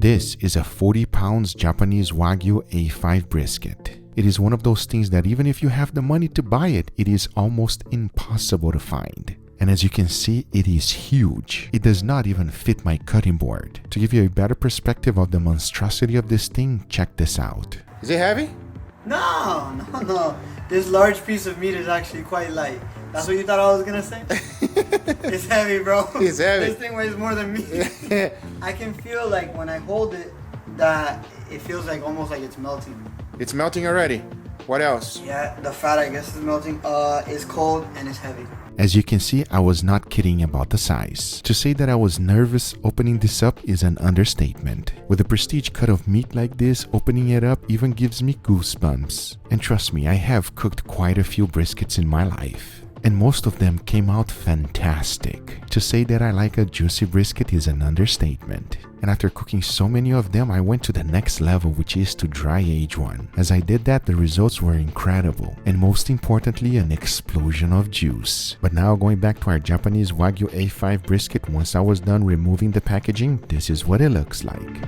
This is a 40 pounds Japanese Wagyu A5 brisket. It is one of those things that even if you have the money to buy it, it is almost impossible to find. And as you can see, it is huge. It does not even fit my cutting board. To give you a better perspective of the monstrosity of this thing, check this out. Is it heavy? No. This large piece of meat is actually quite light. That's what you thought I was gonna say? It's heavy, bro. It's heavy. This thing weighs more than me. I can feel like when I hold it that it feels like almost like it's melting. It's melting already. What else? Yeah, the fat I guess is melting. It's cold and it's heavy. As you can see, I was not kidding about the size. To say that I was nervous opening this up is an understatement. With a prestige cut of meat like this, opening it up even gives me goosebumps. And trust me, I have cooked quite a few briskets in my life, and most of them came out fantastic. To say that I like a juicy brisket is an understatement. And after cooking so many of them, I went to the next level, which is to dry age one. As I did that, the results were incredible, and most importantly, an explosion of juice. But now going back to our Japanese Wagyu A5 brisket, once I was done removing the packaging, this is what it looks like.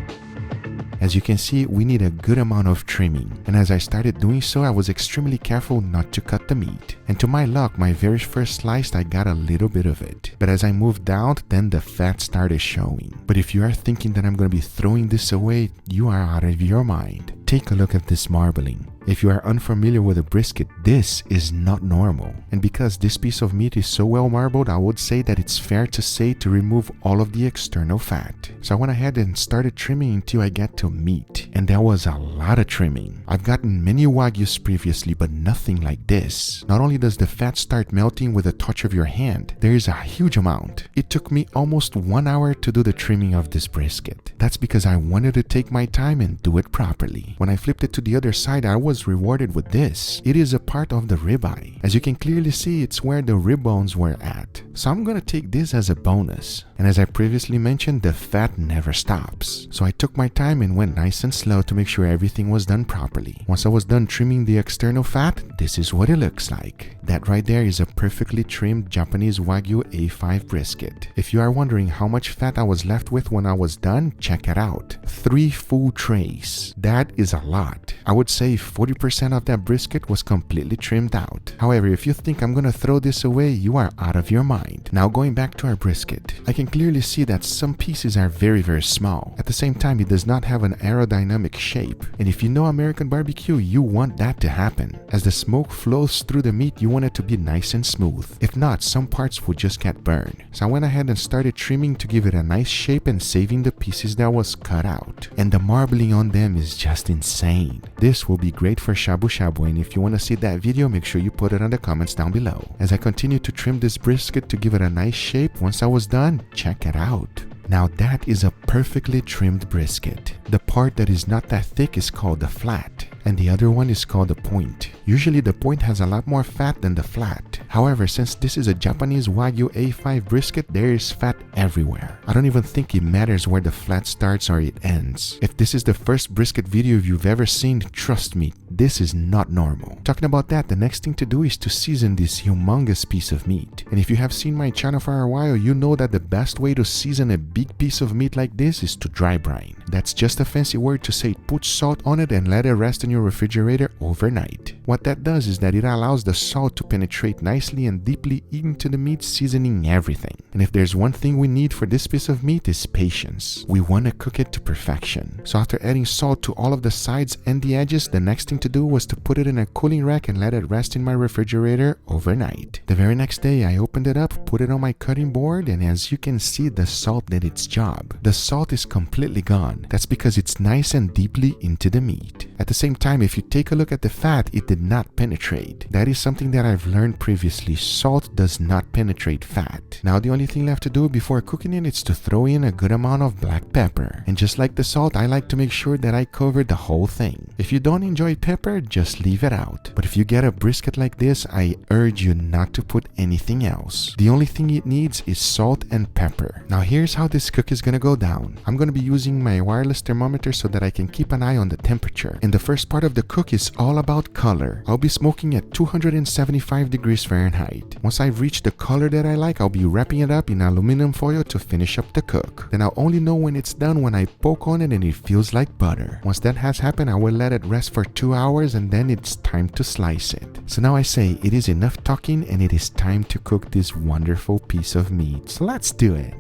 As you can see, we need a good amount of trimming, and as I started doing so, I was extremely careful not to cut the meat. And to my luck, my very first slice, I got a little bit of it. But as I moved down, then the fat started showing. But if you are thinking that I'm going to be throwing this away, you are out of your mind. Take a look at this marbling. If you are unfamiliar with a brisket, this is not normal. And because this piece of meat is so well marbled, I would say that it's fair to say to remove all of the external fat. So I went ahead and started trimming until I got to meat. And there was a lot of trimming. I've gotten many Wagyus previously, but nothing like this. Not only does the fat start melting with a touch of your hand, there is a huge amount. It took me almost 1 hour to do the trimming of this brisket. That's because I wanted to take my time and do it properly. When I flipped it to the other side, I was rewarded with this. It is a part of the ribeye. As you can clearly see, it's where the rib bones were at. So I'm gonna take this as a bonus. And as I previously mentioned, the fat never stops. So I took my time and went nice and slow to make sure everything was done properly. Once I was done trimming the external fat, this is what it looks like. That right there is a perfectly trimmed Japanese Wagyu A5 brisket. If you are wondering how much fat I was left with when I was done, check it out. 3 full trays. That is a lot. I would say 40% of that brisket was completely trimmed out. However, if you think I'm gonna throw this away, you are out of your mind. Now going back to our brisket, I can clearly see that some pieces are very small. At the same time, it does not have an aerodynamic shape. And if you know American barbecue, you want that to happen. As the smoke flows through the meat, you want it to be nice and smooth. If not, some parts would just get burned. So I went ahead and started trimming to give it a nice shape and saving the pieces that was cut out. And the marbling on them is just insane. This will be great for shabu shabu, and if you want to see that video, make sure you put it in the comments down below. As I continue to trim this brisket to give it a nice shape, once I was done, check it out. Now that is a perfectly trimmed brisket. The part that is not that thick is called the flat, and the other one is called the point. Usually the point has a lot more fat than the flat. However, since this is a Japanese Wagyu A5 brisket, there is fat everywhere. I don't even think it matters where the flat starts or it ends. If this is the first brisket video you've ever seen, trust me, this is not normal. Talking about that, the next thing to do is to season this humongous piece of meat. And if you have seen my channel for a while, you know that the best way to season a big piece of meat like this is to dry brine. That's just a fancy word to say put salt on it and let it rest in your refrigerator overnight. What that does is that it allows the salt to penetrate nicely and deeply into the meat, seasoning everything. And if there's one thing we need for this piece of meat, is patience. We want to cook it to perfection. So after adding salt to all of the sides and the edges, the next thing to do was to put it in a cooling rack and let it rest in my refrigerator overnight. The very next day, I opened it up, put it on my cutting board, and as you can see, the salt did its job. The salt is completely gone. That's because it's nice and deeply into the meat. At the same time, if you take a look at the fat, it did not penetrate. That is something that I've learned previously. Salt does not penetrate fat. Now the only thing left to do before cooking it is to throw in a good amount of black pepper. And just like the salt, I like to make sure that I cover the whole thing. If you don't enjoy pepper, just leave it out. But if you get a brisket like this, I urge you not to put anything else. The only thing it needs is salt and pepper. Now here's how this cook is gonna go down. I'm gonna be using my wireless thermometer so that I can keep an eye on the temperature. And the first part of the cook is all about color. I'll be smoking at 275 degrees Fahrenheit. Once I've reached the color that I like, I'll be wrapping it up in aluminum foil foil to finish up the cook. Then I'll only know when it's done when I poke on it and it feels like butter. Once that has happened, I will let it rest for 2 hours and then it's time to slice it. So now I say it is enough talking and it is time to cook this wonderful piece of meat. So let's do it.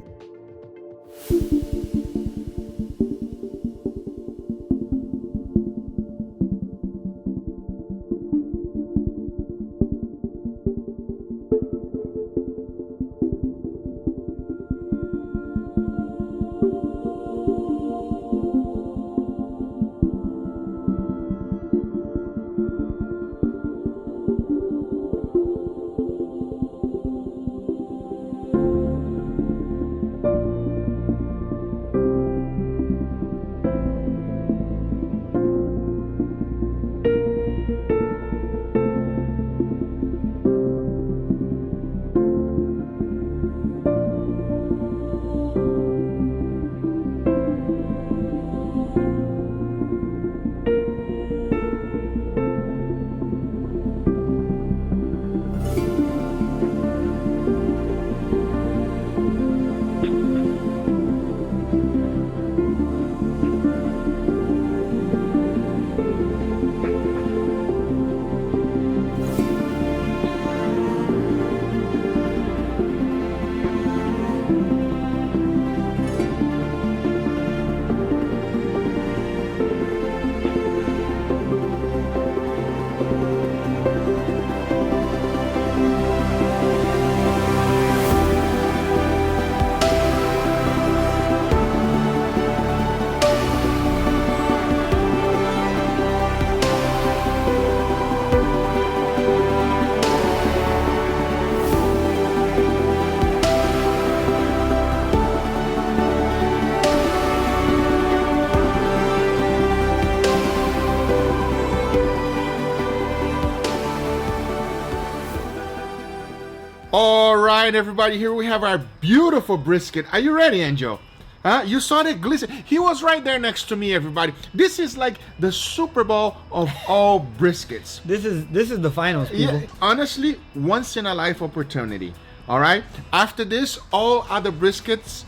All right, everybody, here we have our beautiful brisket. Are you ready, Angel? Huh? You saw that glisten. He was right there next to me, everybody. This is like the Super Bowl of all briskets. This is the finals, people. Yeah, honestly, once in a life opportunity. All right. After this, all other briskets.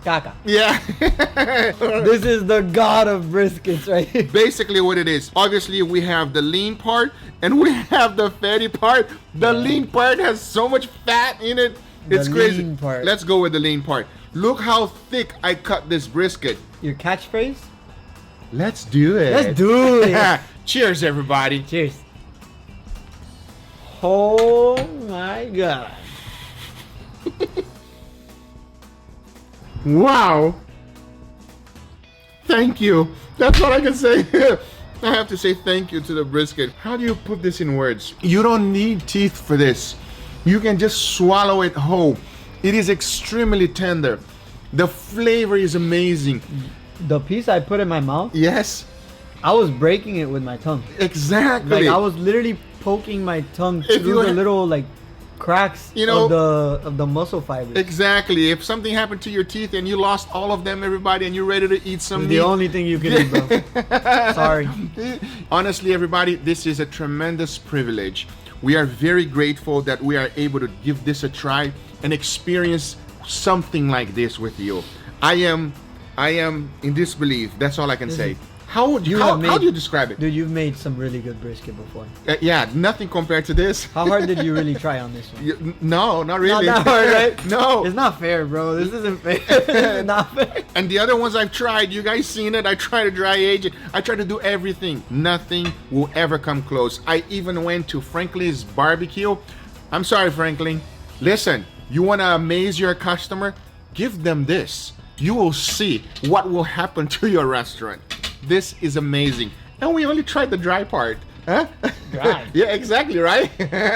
Caca. Yeah. This is the god of briskets, right? Basically what it is. Obviously, we have the lean part and we have the fatty part. The lean part has so much fat in it. It's crazy. Lean part. Let's go with the lean part. Look how thick I cut this brisket. Your catchphrase? Let's do it. Let's do it. Cheers, everybody. Cheers. Oh my god. Wow. Thank you. That's what I can say. I have to say thank you to the brisket. How do you put this in words? You don't need teeth for this. You can just swallow it whole. It is extremely tender. The flavor is amazing. The piece I put in my mouth, Yes, I was breaking it with my tongue. exactly. Like I was literally poking my tongue If you through the had- little like cracks, You know- of the muscle fibers. Exactly. If something happened to your teeth and you lost all of them, everybody, and you're ready to eat some It's meat. the only thing you can eat, bro. Sorry. Honestly, everybody, this is a tremendous privilege. We are very grateful that we are able to give this a try and experience something like this with you. I am in disbelief. That's all I can say. How would you how do you describe it? Dude, you've made some really good brisket before. Yeah, nothing compared to this. How hard did you really try on this one? No, not really. Not that hard, right? No. It's not fair, bro. This isn't fair. This is not fair. And the other ones I've tried, you guys seen it. I tried to dry age it. I tried to do everything. Nothing will ever come close. I even went to Franklin's barbecue. I'm sorry, Franklin. Listen, you want to amaze your customer? Give them this. You will see what will happen to your restaurant. This is amazing. And we only tried the dry part. Huh? Dry? Yeah, exactly, right?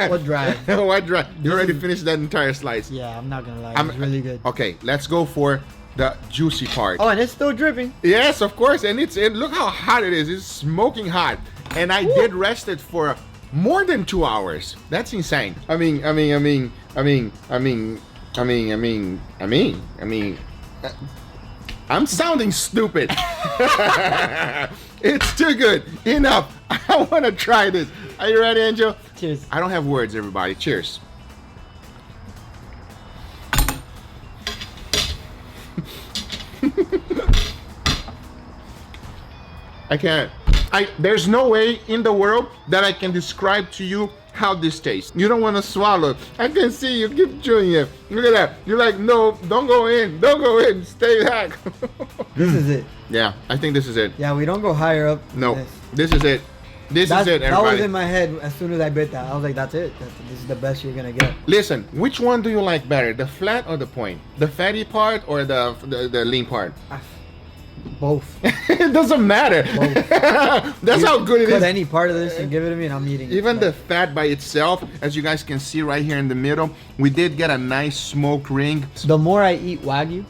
What dry? What dry? You already finished that entire slice. Yeah, I'm not gonna lie. It's really good. Okay, let's go for the juicy part. Oh, and it's still dripping. Yes, of course, and look how hot it is. It's smoking hot, and I did rest it for more than 2 hours. That's insane. I mean. I'm sounding stupid. It's too good. Enough. I want to try this. Are you ready, Angel? Cheers. I don't have words, everybody. Cheers. I can't. There's no way in the world that I can describe to you how this tastes. You don't want to swallow. I can see you keep chewing it. Look at that. You're like, no, don't go in. Don't go in. Stay back. This is it. Yeah, I think this is it. Yeah, we don't go higher up. No, this is it. This is it, everybody. That was in my head as soon as I bit that. I was like, that's it. This is the best you're going to get. Listen, which one do you like better? The flat or the point? The fatty part or the lean part? Both. It doesn't matter. Both. That's how good it is. Cut any part of this and give it to me and I'm eating it. Even the fat by itself, as you guys can see right here in the middle, we did get a nice smoked ring. The more I eat Wagyu,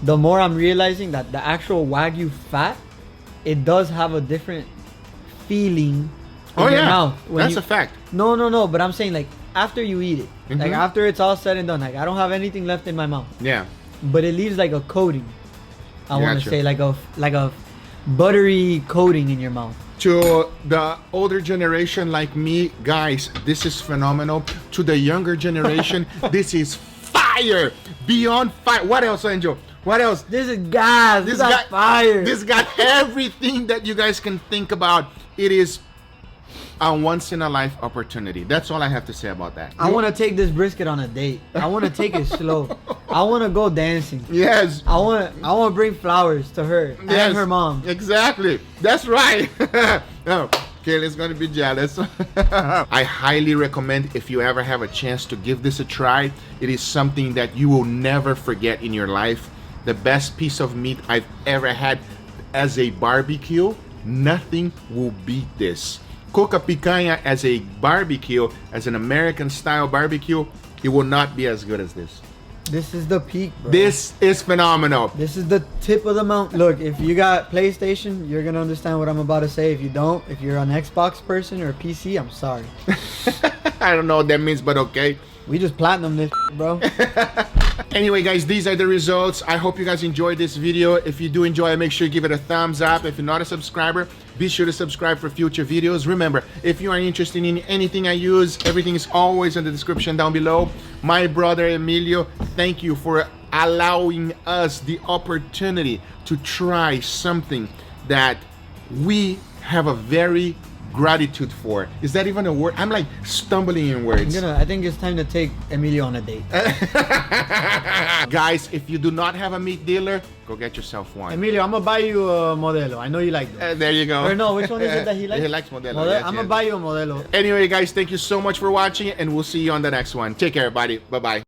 the more I'm realizing that the actual Wagyu fat, it does have a different feeling in your mouth. That's a fact. No, but I'm saying like after you eat it, like after it's all said and done, like I don't have anything left in my mouth. Yeah. But it leaves like a coating. I want to Gotcha. say like a buttery coating in your mouth. To the older generation like me, guys, this is phenomenal. To the younger generation, this is fire. Beyond fire. What else, Angel? What else? This is gas. This got fire. This got everything that you guys can think about. It is a once-in-a-life opportunity. That's all I have to say about that. I want to take this brisket on a date. I want to take it slow. I want to go dancing. Yes. I want to bring flowers to her and her mom. Exactly. That's right. Oh, Kayla's gonna be jealous. I highly recommend, if you ever have a chance to give this a try, it is something that you will never forget in your life. The best piece of meat I've ever had as a barbecue. Nothing will beat this. Cook a picanha as a barbecue, as an American style barbecue, it will not be as good as this. This is the peak, bro. This is phenomenal. This is the tip of the mountain. Look, if you got PlayStation, you're gonna understand what I'm about to say. If you don't, if you're an Xbox person or a PC, I'm sorry. I don't know what that means, but okay. We just platinum this, bro. Anyway, guys, these are the results. I hope you guys enjoyed this video. If you do enjoy it, make sure you give it a thumbs up. If you're not a subscriber, be sure to subscribe for future videos. Remember, if you are interested in anything I use, everything is always in the description down below. My brother Emilio, thank you for allowing us the opportunity to try something that we have a very gratitude for. Is that even a word? I'm like stumbling in words. I think it's time to take Emilio on a date. Guys, if you do not have a meat dealer, go get yourself one. Emilio, I'm gonna buy you a Modelo. I know you like that. There you go. Or no, which one is it that he likes? He likes Modelo. Yes, I'm gonna buy you a Modelo. Anyway, guys, thank you so much for watching, and we'll see you on the next one. Take care, everybody. Bye-bye.